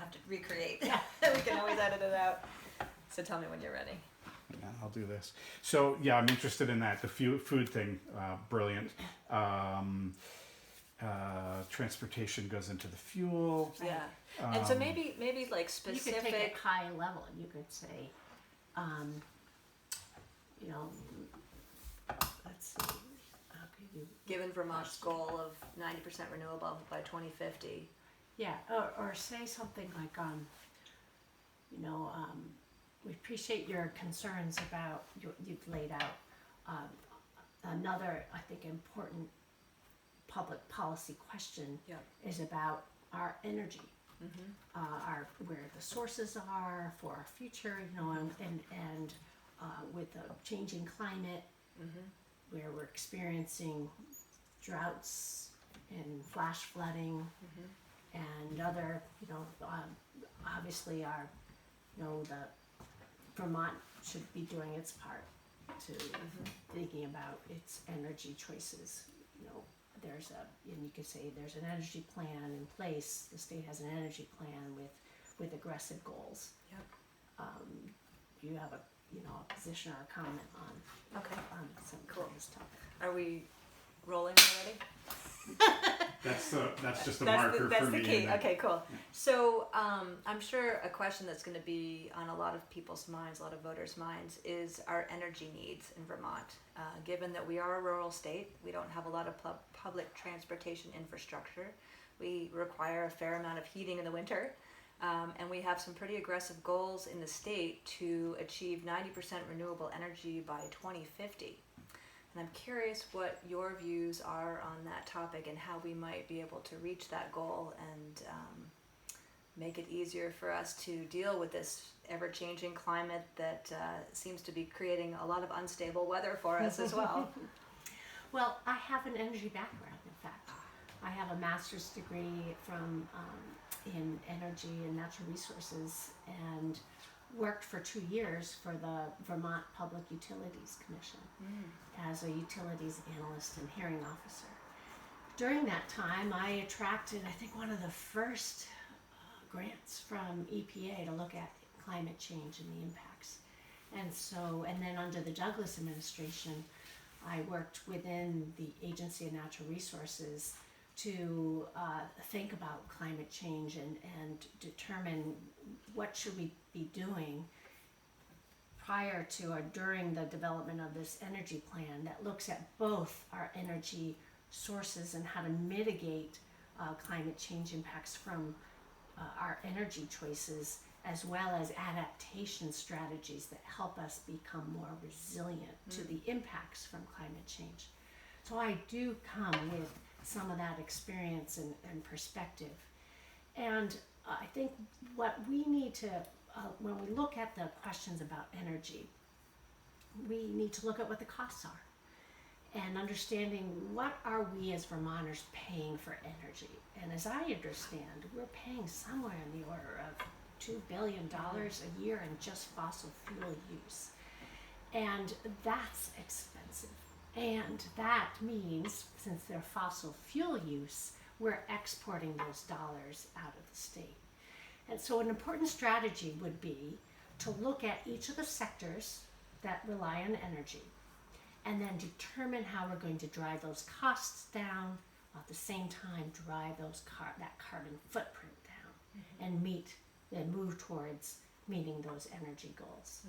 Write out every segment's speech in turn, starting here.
have to recreate. We can always edit it out. So tell me when you're ready. Yeah, I'll do this. So yeah, I'm interested in that. The food thing, brilliant. Transportation goes into the fuel. Yeah. And so maybe like specific. You could take it high level. You could say, you know, let's see. How could you? Given Vermont's goal of 90% renewable by 2050. Yeah, or say something like, you know, we appreciate your concerns about you've laid out. Another, I think, important public policy question is about our energy, where the sources are for our future, you know, and with the changing climate, where we're experiencing droughts and flash flooding and other, you know, obviously the Vermont should be doing its part to thinking about its energy choices. You know, and you could say there's an energy plan in place. The state has an energy plan with aggressive goals. Yep. Do you have a position or a comment on some of this topic? Are we rolling already? That's just a marker that's for the me. key. Okay, cool. So I'm sure a question that's going to be on a lot of people's minds, a lot of voters' minds, is our energy needs in Vermont. Given that we are a rural state, we don't have a lot of public transportation infrastructure. We require a fair amount of heating in the winter. And we have some pretty aggressive goals in the state to achieve 90% renewable energy by 2050. And I'm curious what your views are on that topic and how we might be able to reach that goal and make it easier for us to deal with this ever-changing climate that seems to be creating a lot of unstable weather for us as well. Well, I have an energy background, in fact. I have a master's degree in energy and natural resources and worked for 2 years for the Vermont Public Utilities Commission as a utilities analyst and hearing officer. During that time, I attracted, I think, one of the first grants from EPA to look at climate change and the impacts. And then under the Douglas administration, I worked within the Agency of Natural Resources to think about climate change and determine what should we be doing prior to or during the development of this energy plan that looks at both our energy sources and how to mitigate climate change impacts from our energy choices, as well as adaptation strategies that help us become more resilient to the impacts from climate change. So I do come with some of that experience and perspective. And I think what we need to, when we look at the questions about energy, we need to look at what the costs are and understanding what are we as Vermonters paying for energy. And as I understand, we're paying somewhere in the order of $2 billion a year in just fossil fuel use. And that's expensive. And that means, since they're fossil fuel use, we're exporting those dollars out of the state. And so an important strategy would be to look at each of the sectors that rely on energy and then determine how we're going to drive those costs down, while at the same time drive that carbon footprint down and move towards meeting those energy goals.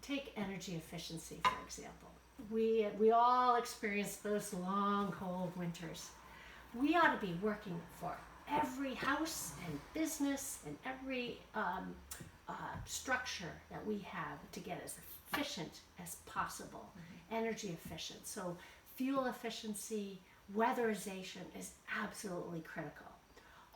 Take energy efficiency, for example. We all experience those long, cold winters. We ought to be working for every house and business and every structure that we have to get as efficient as possible, energy efficient. So fuel efficiency, weatherization is absolutely critical.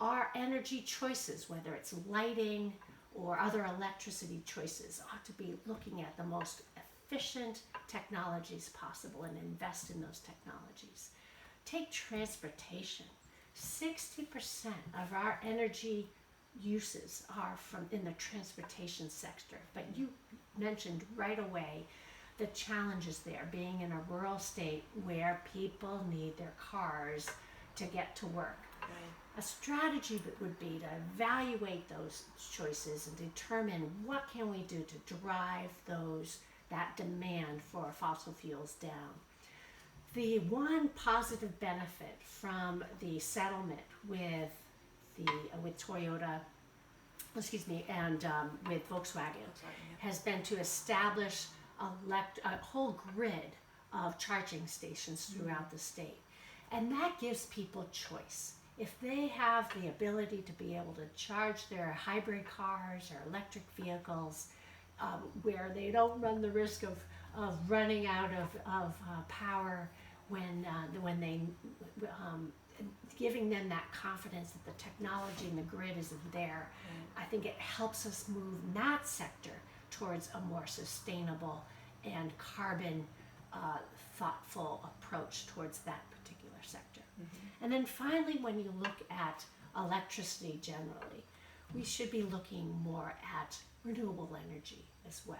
Our energy choices, whether it's lighting or other electricity choices, ought to be looking at the most efficient technologies possible and invest in those technologies. Take transportation. 60% of our energy uses are in the transportation sector. But you mentioned right away the challenges there, being in a rural state where people need their cars to get to work. a strategy that would be to evaluate those choices and determine what can we do to drive that demand for fossil fuels down. The one positive benefit from the settlement with Toyota, and with Volkswagen has been to establish a whole grid of charging stations throughout the state. And that gives people choice. If they have the ability to be able to charge their hybrid cars or electric vehicles, where they don't run the risk of running out of power when they giving them that confidence that the technology and the grid isn't there, I think it helps us move that sector towards a more sustainable and carbon thoughtful approach towards that particular sector. And then finally, when you look at electricity generally, we should be looking more at renewable energy as well.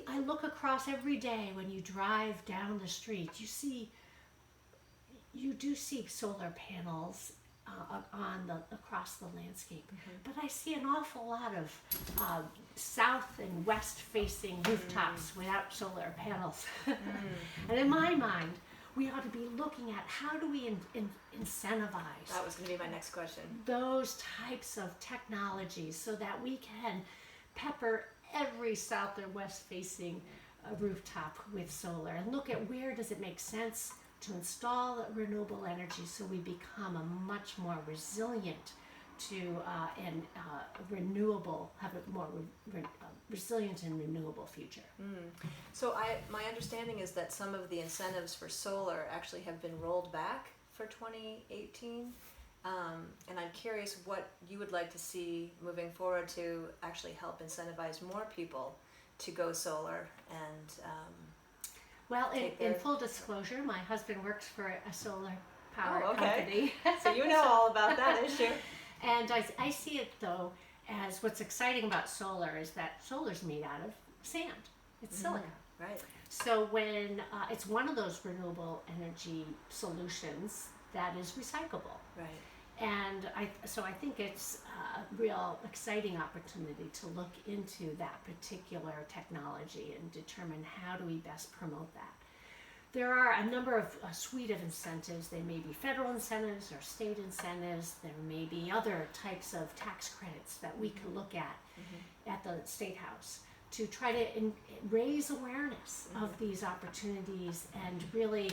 I look across every day when you drive down the street, you do see solar panels across the landscape, but I see an awful lot of south and west facing rooftops without solar panels. And in my mind, we ought to be looking at how do we incentivize That was going to be my next question. those types of technologies so that we can pepper every south or west facing rooftop with solar, and look at where does it make sense to install renewable energy so we become a much more resilient and renewable, have a more resilient and renewable future. So my understanding is that some of the incentives for solar actually have been rolled back for 2018. And I'm curious what you would like to see moving forward to actually help incentivize more people to go solar and Well, take in their- full disclosure, my husband works for a solar power Oh, okay. company. So you know all about that issue. And I see it, though, as what's exciting about solar is that solar's made out of sand. It's silica. Right. So when it's one of those renewable energy solutions that is recyclable. Right. And I think it's a real exciting opportunity to look into that particular technology and determine how do we best promote that. There are a number of a suite of incentives. They may be federal incentives or state incentives. There may be other types of tax credits that we can look at the State House to try to raise awareness of these opportunities and really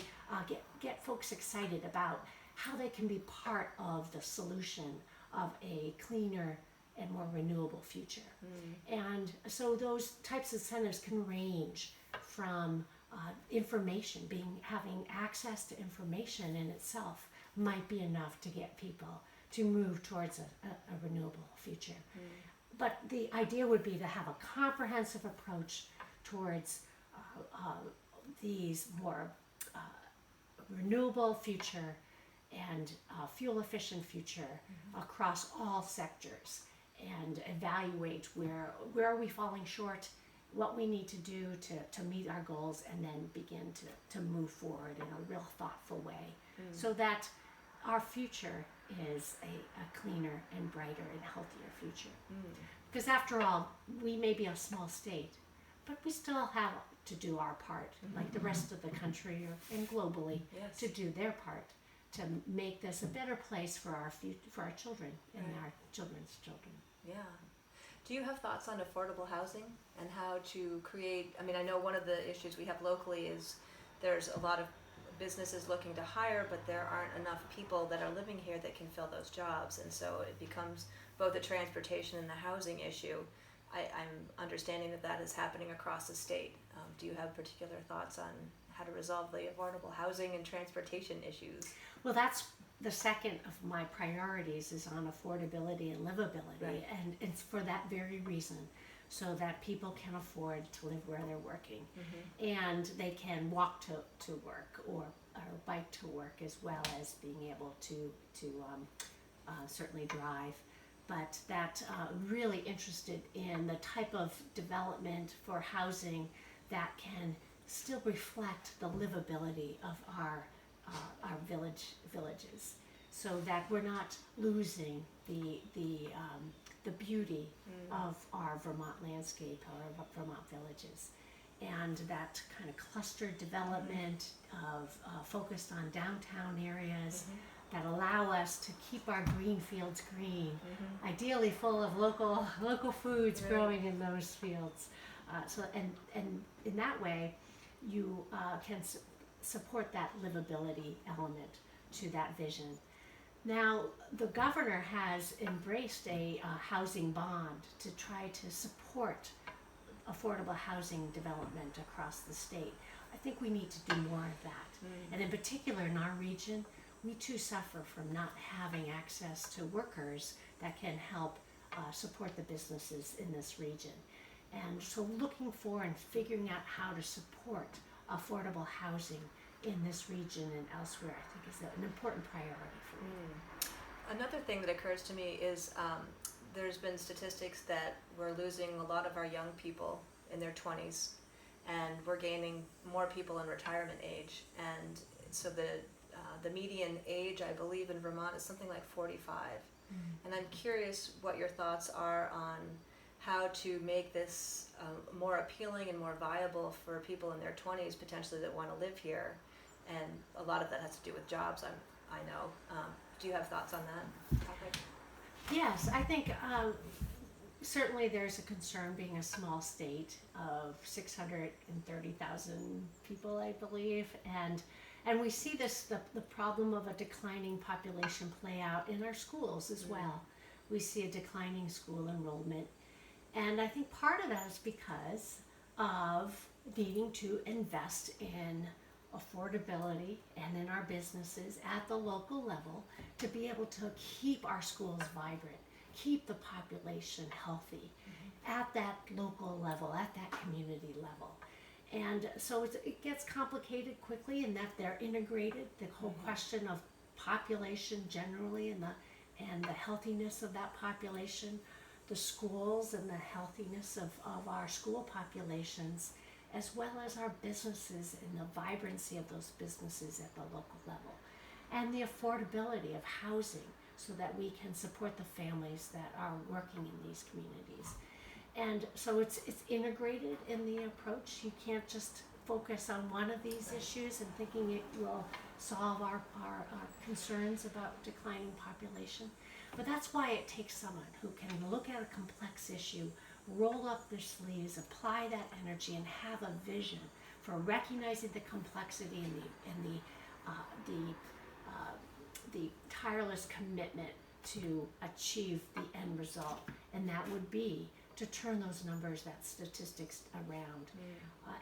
get folks excited about how they can be part of the solution of a cleaner and more renewable future. And so those types of incentives can range from information, having access to information in itself might be enough to get people to move towards a renewable future. But the idea would be to have a comprehensive approach towards these more renewable future and fuel efficient future across all sectors, and evaluate where are we falling short, what we need to do to meet our goals, and then begin to move forward in a real thoughtful way so that our future is a cleaner and brighter and healthier future. Because after all, we may be a small state, but we still have to do our part, like the rest of the country and globally, Yes. to do their part to make this a better place for our children and our children's children. Yeah. Do you have thoughts on affordable housing and how to create? I mean, I know one of the issues we have locally is there's a lot of businesses looking to hire, but there aren't enough people that are living here that can fill those jobs, and so it becomes both a transportation and the housing issue. I'm understanding that is happening across the state. Do you have particular thoughts on how to resolve the affordable housing and transportation issues? Well, that's the second of my priorities, is on affordability and livability, Right. and it's for that very reason, so that people can afford to live where they're working, and they can walk to work or bike to work, as well as being able to certainly drive. But that really interested in the type of development for housing that can still reflect the livability of our villages. so that we're not losing the beauty of our Vermont landscape or Vermont villages. And that kind of clustered development of focused on downtown areas that allow us to keep our green fields green, ideally full of local foods growing in those fields. So and in that way, you can support that livability element to that vision. Now, the governor has embraced a housing bond to try to support affordable housing development across the state. I think we need to do more of that. And in particular in our region, we too suffer from not having access to workers that can help support the businesses in this region. And so looking for and figuring out how to support affordable housing in this region and elsewhere, I think is an important priority for me. Another thing that occurs to me is there's been statistics that we're losing a lot of our young people in their 20s, and we're gaining more people in retirement age. And so the median age, I believe, in Vermont is something like 45. And I'm curious what your thoughts are on how to make this more appealing and more viable for people in their 20s potentially that want to live here. And a lot of that has to do with jobs, I know. Do you have thoughts on that topic? Yes, I think certainly there's a concern being a small state of 630,000 people, I believe, and we see the problem of a declining population play out in our schools as well. We see a declining school enrollment, and I think part of that is because of needing to invest in affordability and in our businesses at the local level to be able to keep our schools vibrant, keep the population healthy at that local level, at that community level. And so it gets complicated quickly in that they're integrated, the whole question of population generally and the healthiness of that population, the schools and the healthiness of our school populations, as well as our businesses and the vibrancy of those businesses at the local level, and the affordability of housing so that we can support the families that are working in these communities. And so it's integrated in the approach. You can't just focus on one of these issues and thinking it will solve our concerns about declining population. But that's why it takes someone who can look at a complex issue, roll up their sleeves, apply that energy, and have a vision for recognizing the complexity and the tireless commitment to achieve the end result, and that would be to turn those numbers, that statistics around.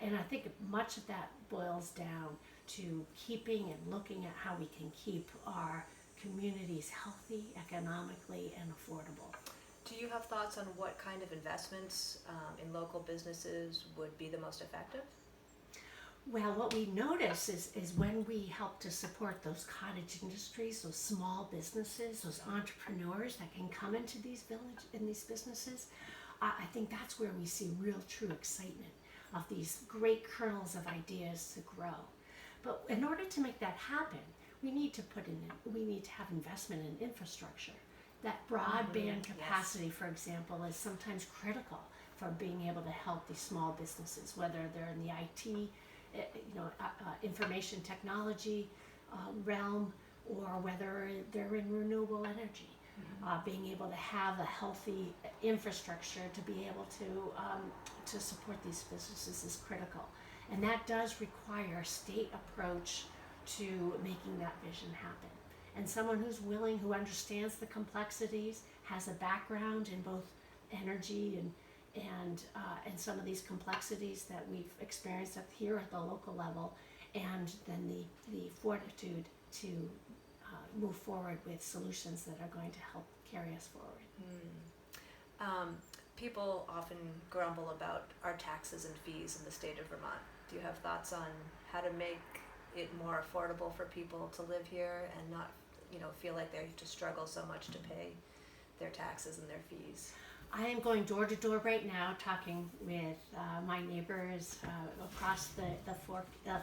And I think much of that boils down to keeping and looking at how we can keep our communities healthy economically and affordable. Do you have thoughts on what kind of investments in local businesses would be the most effective? Well, what we notice is when we help to support those cottage industries, those small businesses, those entrepreneurs that can come into these businesses, I think that's where we see real true excitement of these great kernels of ideas to grow. But in order to make that happen, we need to have investment in infrastructure. That broadband capacity, for example, is sometimes critical for being able to help these small businesses, whether they're in the IT, information technology realm, or whether they're in renewable energy. Being able to have a healthy infrastructure to be able to support these businesses is critical. And that does require a state approach to making that vision happen. And someone who's willing, who understands the complexities, has a background in both energy and some of these complexities that we've experienced up here at the local level, and then the fortitude to move forward with solutions that are going to help carry us forward. People often grumble about our taxes and fees in the state of Vermont. Do you have thoughts on how to make it more affordable for people to live here and not, feel like they have to struggle so much to pay their taxes and their fees? I am going door to door right now, talking with my neighbors across the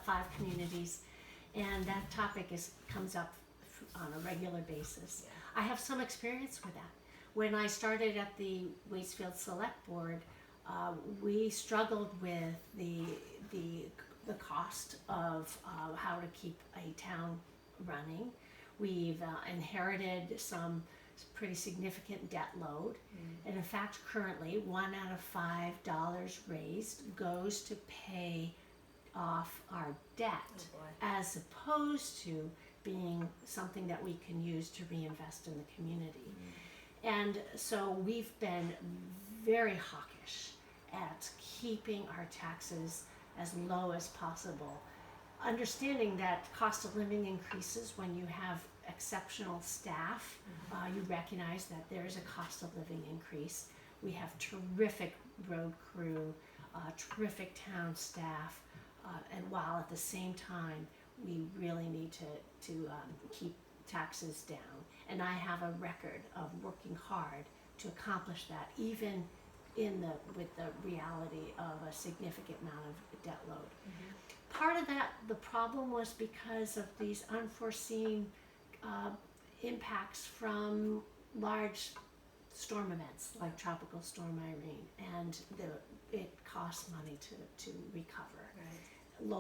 5 communities, and that topic comes up on a regular basis. Yeah. I have some experience with that. When I started at the Waitsfield Select Board, we struggled with the cost of how to keep a town running. We've inherited some pretty significant debt load, and in fact, currently, $1 out of $5 raised goes to pay off our debt, Oh boy. as opposed to being something that we can use to reinvest in the community. And so we've been very hawkish at keeping our taxes as low as possible, understanding that cost of living increases when you have exceptional staff. You recognize that there is a cost of living increase. We have terrific road crew, terrific town staff, and while at the same time we really need to keep taxes down. And I have a record of working hard to accomplish that, even with the reality of a significant amount of debt load. Part of that, the problem was because of these unforeseen impacts from large storm events like Tropical Storm Irene, and it costs money to recover, Right.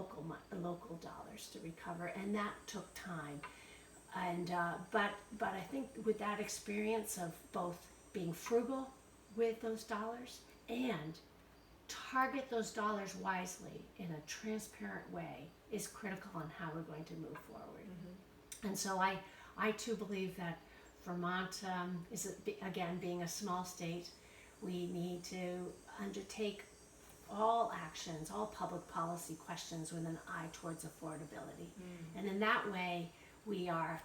local dollars to recover, and that took time. And but I think with that experience of both being frugal with those dollars and target those dollars wisely in a transparent way is critical on how we're going to move forward. And so I too believe that Vermont is, again, being a small state, we need to undertake all actions, all public policy questions with an eye towards affordability. And in that way, we are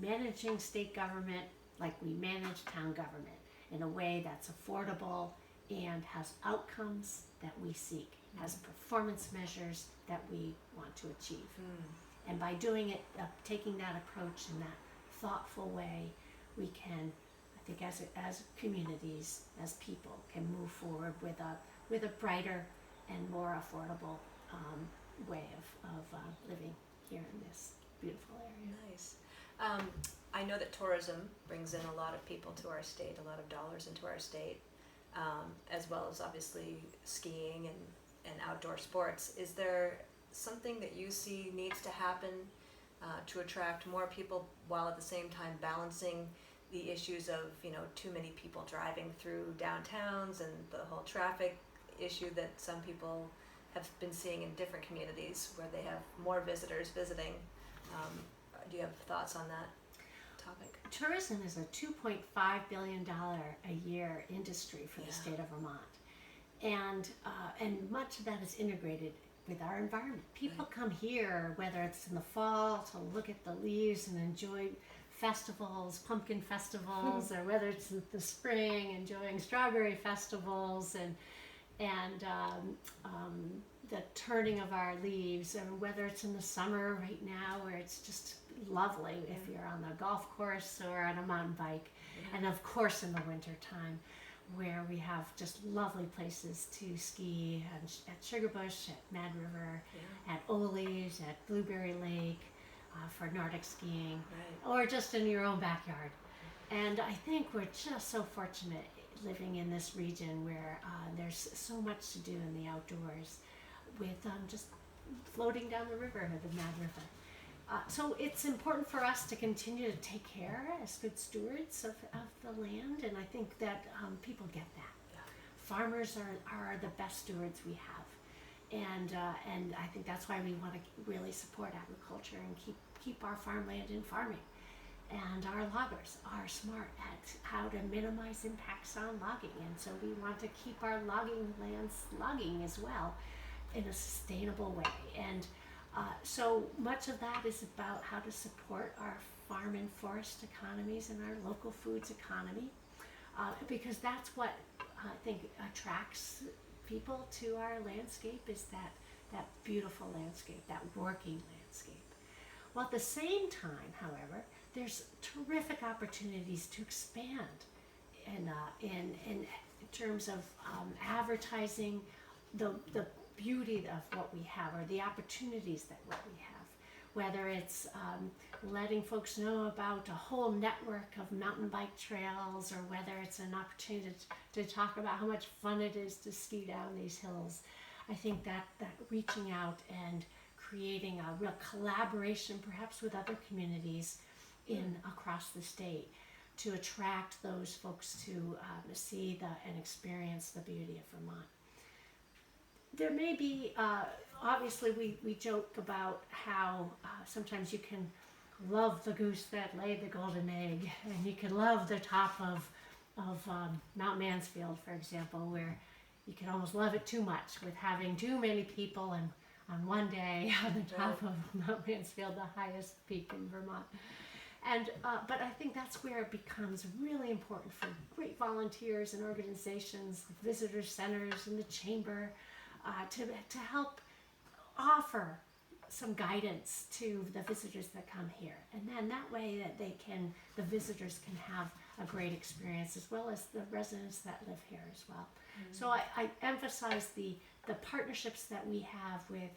managing state government like we manage town government, in a way that's affordable and has outcomes that we seek, has performance measures that we want to achieve. And by doing it, taking that approach in that thoughtful way, we can, I think, as communities, as people, can move forward with a brighter and more affordable way of living here in this beautiful area. Nice. I know that tourism brings in a lot of people to our state, a lot of dollars into our state, as well as obviously skiing and outdoor sports. Is there something that you see needs to happen to attract more people, while at the same time balancing the issues of, too many people driving through downtowns and the whole traffic issue that some people have been seeing in different communities where they have more visitors visiting? Do you have thoughts on that topic? Tourism is a $2.5 billion a year industry for the state of Vermont, and much of that is integrated with our environment. People come here, whether it's in the fall to look at the leaves and enjoy festivals, pumpkin festivals, or whether it's in the spring enjoying strawberry festivals and the turning of our leaves, or whether it's in the summer right now where it's just lovely if you're on the golf course or on a mountain bike, and of course in the winter time where we have just lovely places to ski at Sugarbush, at Mad River, at Ole's, at Blueberry Lake for Nordic skiing, or just in your own backyard. And I think we're just so fortunate living in this region where there's so much to do in the outdoors with just floating down the river, the Mad River. So it's important for us to continue to take care as good stewards of the land, and I think that people get that. Farmers are the best stewards we have, and I think that's why we want to really support agriculture and keep our farmland in farming. And our loggers are smart at how to minimize impacts on logging, and so we want to keep our logging lands logging as well in a sustainable way. And so much of that is about how to support our farm and forest economies and our local foods economy, because that's what I think attracts people to our landscape, is that beautiful landscape, that working landscape. Well, at the same time, however, there's terrific opportunities to expand in terms of advertising the beauty of what we have, or the opportunities that what we have. whether it's letting folks know about a whole network of mountain bike trails, or whether it's an opportunity to talk about how much fun it is to ski down these hills. I think that reaching out and creating a real collaboration, perhaps with other communities across the state, to attract those folks to see and experience the beauty of Vermont. There may be, obviously we joke about how sometimes you can love the goose that laid the golden egg, and you can love the top of Mount Mansfield, for example, where you can almost love it too much with having too many people and on one day on the top of Mount Mansfield, the highest peak in Vermont. And but I think that's where it becomes really important for great volunteers and organizations, like visitor centers and the chamber, to help offer some guidance to the visitors that come here, and then that way that the visitors can have a great experience, as well as the residents that live here as well. Mm-hmm. So I emphasize the partnerships that we have with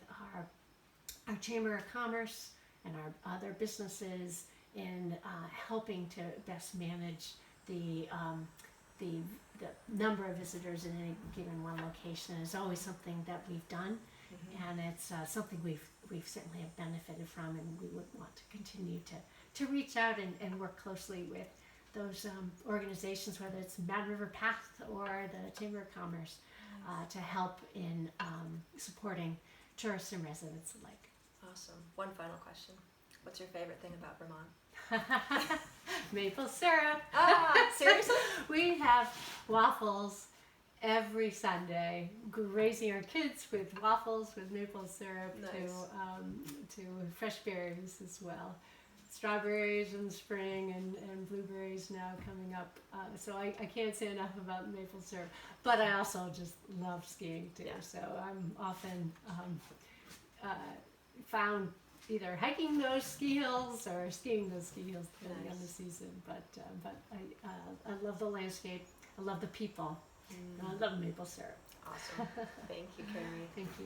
our Chamber of Commerce and our other businesses in helping to best manage the number of visitors in any given one location is always something that we've done, and it's something we've certainly have benefited from, and we would want to continue to reach out and work closely with those organizations, whether it's Mad River Path or the Chamber of Commerce, to help in supporting tourists and residents alike. Awesome. One final question. What's your favorite thing about Vermont? Maple syrup. Seriously? We have waffles every Sunday, raising our kids with waffles with maple syrup. Nice. To fresh berries as well. Strawberries in the spring and blueberries now coming up. So I can't say enough about maple syrup. But I also just love skiing too. Yeah. So I'm often found either hiking those ski hills or skiing those ski hills depending on the season. But I love the landscape. I love the people. And I love maple syrup. Awesome. Thank you, Carrie. Thank you.